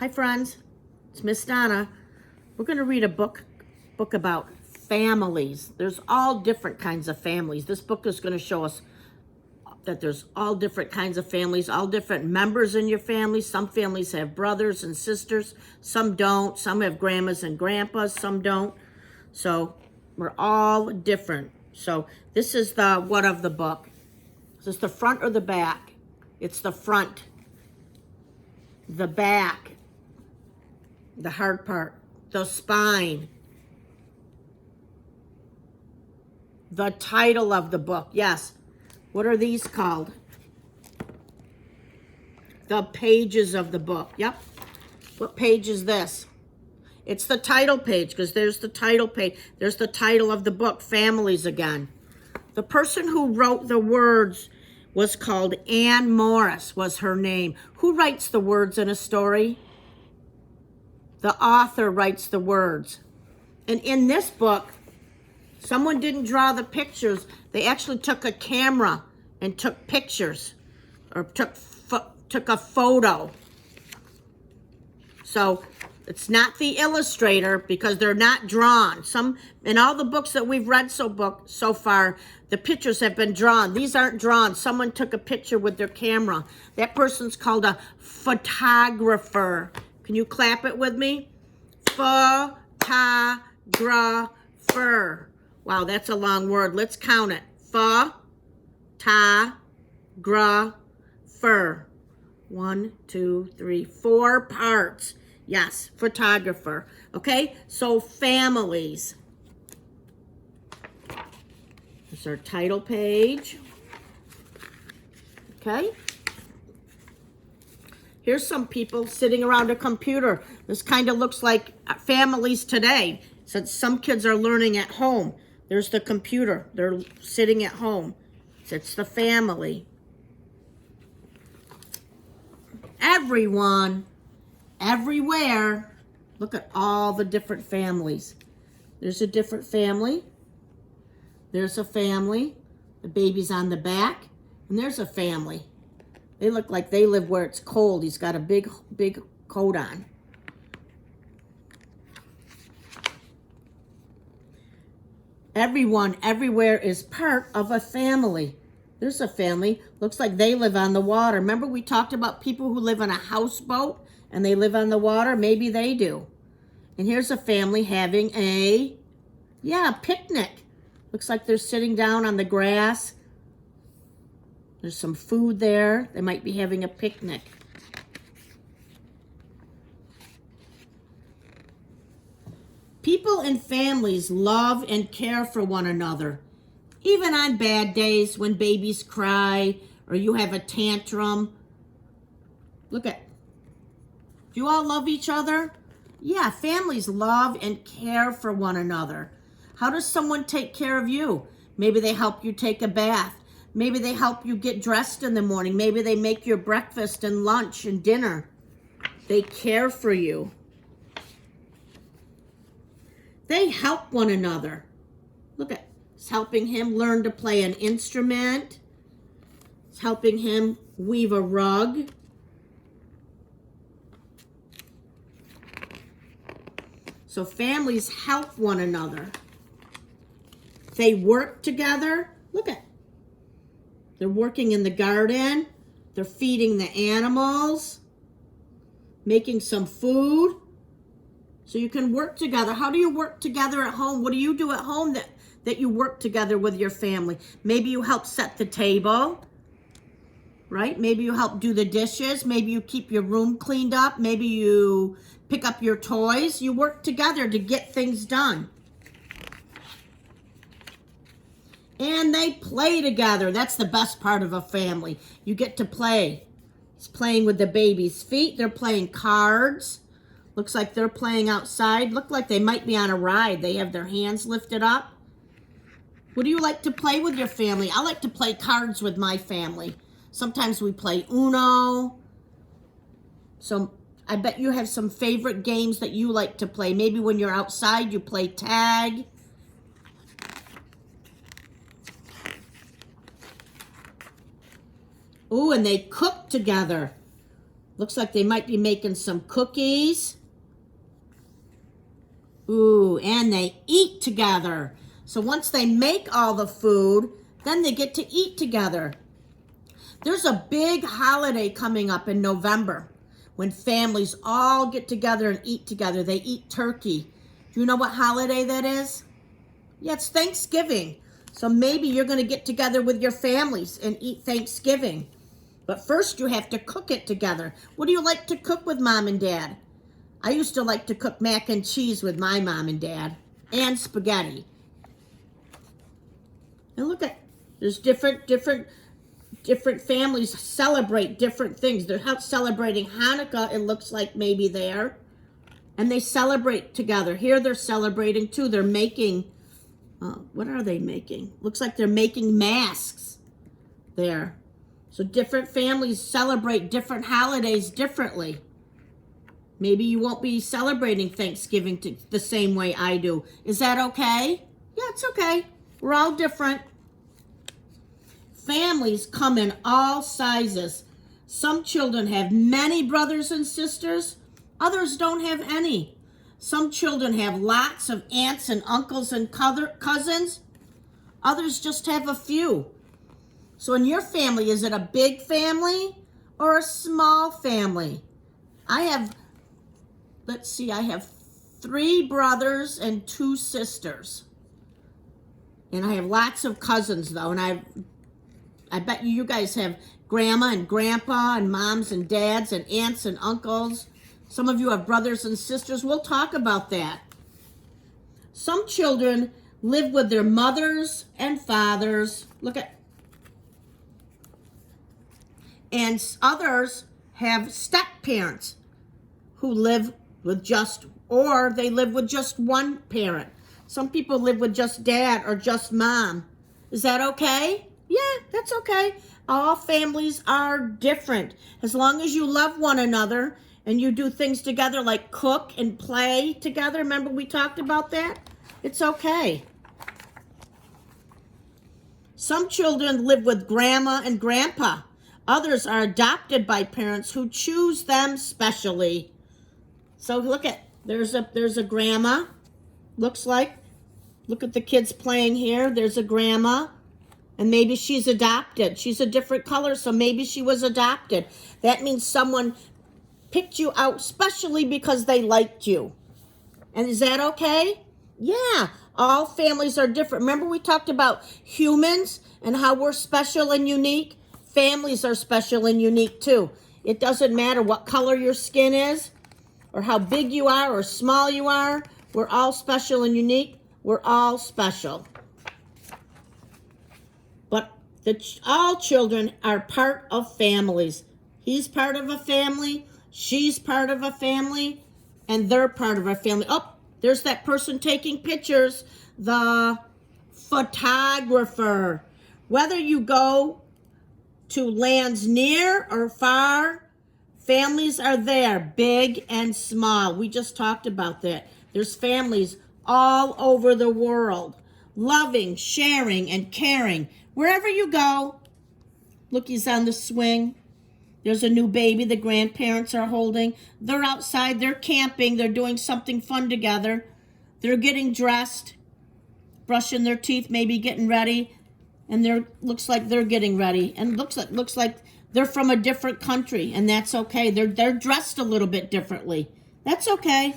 Hi friends, it's Miss Donna. We're going to read a book about families. There's all different kinds of families. This book is going to show us that there's all different kinds of families, all different members in your family. Some families have brothers and sisters, some don't. Some have grandmas and grandpas, some don't. So we're all different. So this is the what of the book. Is this the front or the back? It's the front. The back. The hard part. The spine. The title of the book. Yes. What are these called? The pages of the book. Yep. What page is this? It's the title page, because there's the title page. There's the title of the book, Families again. The person who wrote the words was called Anne Morris, was her name. Who writes the words in a story? The author writes the words. And in this book, someone didn't draw the pictures. They actually took a camera and took pictures, or took a photo. So it's not the illustrator, because they're not drawn. Some in all the books that we've read so far, the pictures have been drawn. These aren't drawn. Someone took a picture with their camera. That person's called a photographer. Can you clap it with me? Photographer. Wow, that's a long word. Let's count it. Photographer. 1, 2, 3, 4 parts. Yes, photographer. Okay, so families. This is our title page. Okay. Here's some people sitting around a computer. This kind of looks like families today, since some kids are learning at home. There's the computer. They're sitting at home. So it's the family. Everyone, everywhere. Look at all the different families. There's a different family. There's a family. The baby's on the back. And there's a family. They look like they live where it's cold. He's got a big coat on. Everyone, everywhere is part of a family. There's a family. Looks like they live on the water. Remember we talked about people who live on a houseboat and they live on the water? Maybe they do. And here's a family having a picnic. Looks like they're sitting down on the grass. There's some food there. They might be having a picnic. People and families love and care for one another. Even on bad days when babies cry or you have a tantrum. Look at, do you all love each other? Yeah, families love and care for one another. How does someone take care of you? Maybe they help you take a bath. Maybe they help you get dressed in the morning. Maybe they make your breakfast and lunch and dinner. They care for you. They help one another. Look at, it's helping him learn to play an instrument. It's helping him weave a rug. So families help one another. They work together. Look at, they're working in the garden. They're feeding the animals. Making some food. So you can work together. How do you work together at home? What do you do at home that you work together with your family? Maybe you help set the table, right? Maybe you help do the dishes. Maybe you keep your room cleaned up. Maybe you pick up your toys. You work together to get things done. And they play together. That's the best part of a family. You get to play. He's playing with the baby's feet. They're playing cards. Looks like they're playing outside. Look like they might be on a ride. They have their hands lifted up. What do you like to play with your family? I like to play cards with my family. Sometimes we play Uno. So I bet you have some favorite games that you like to play. Maybe when you're outside, you play tag. Ooh, and they cook together. Looks like they might be making some cookies. Ooh, and they eat together. So once they make all the food, then they get to eat together. There's a big holiday coming up in November when families all get together and eat together. They eat turkey. Do you know what holiday that is? Yeah, it's Thanksgiving. So maybe you're going to get together with your families and eat Thanksgiving. But first you have to cook it together. What do you like to cook with Mom and Dad? I used to like to cook mac and cheese with my mom and dad, and spaghetti. And look at, there's different families celebrate different things. They're out celebrating Hanukkah, it looks like maybe there. And they celebrate together. Here they're celebrating too. They're making, what are they making? Looks like they're making masks there. So different families celebrate different holidays differently. Maybe you won't be celebrating Thanksgiving the same way I do. Is that okay? Yeah, it's okay. We're all different. Families come in all sizes. Some children have many brothers and sisters. Others don't have any. Some children have lots of aunts and uncles and cousins. Others just have a few. So in your family, is it a big family or a small family? I have 3 brothers and 2 sisters. And I have lots of cousins though. And I bet you guys have grandma and grandpa and moms and dads and aunts and uncles. Some of you have brothers and sisters. We'll talk about that. Some children live with their mothers and fathers. And others have step parents who live with they live with just one parent. Some people live with just dad or just mom. Is that okay? Yeah, that's okay. All families are different. As long as you love one another and you do things together like cook and play together. Remember we talked about that? It's okay. Some children live with grandma and grandpa. Others are adopted by parents who choose them specially. So look at, there's a grandma, looks like. Look at the kids playing here. There's a grandma, and maybe she's adopted. She's a different color, so maybe she was adopted. That means someone picked you out specially because they liked you. And is that okay? Yeah, all families are different. Remember we talked about humans and how we're special and unique? Families are special and unique too. It doesn't matter what color your skin is, or how big you are or small you are. We're all special and unique. We're all special. But all children are part of families. He's part of a family. She's part of a family. And they're part of a family. Oh, there's that person taking pictures. The photographer. Whether you go to lands near or far, families are there, big and small. We just talked about that. There's families all over the world, loving, sharing, and caring. Wherever you go, look, he's on the swing. There's a new baby the grandparents are holding. They're outside, they're camping, they're doing something fun together. They're getting dressed, brushing their teeth, maybe getting ready. And looks like they're getting ready. And looks like they're from a different country, and that's okay. They're dressed a little bit differently. That's okay.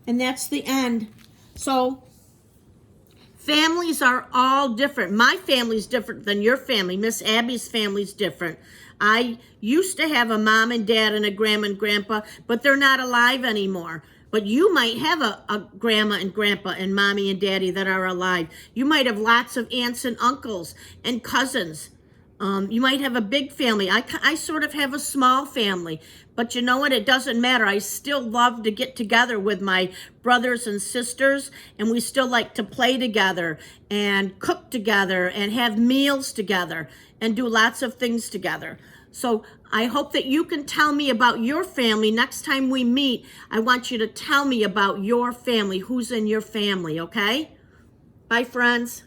And that's the end. So families are all different. My family's different than your family. Miss Abby's family's different. I used to have a mom and dad and a grandma and grandpa, but they're not alive anymore. But you might have a grandma and grandpa and mommy and daddy that are alive. You might have lots of aunts and uncles and cousins. You might have a big family. I sort of have a small family. But you know what? It doesn't matter. I still love to get together with my brothers and sisters. And we still like to play together and cook together and have meals together and do lots of things together. So I hope that you can tell me about your family. Next time we meet, I want you to tell me about your family, who's in your family, okay? Bye, friends.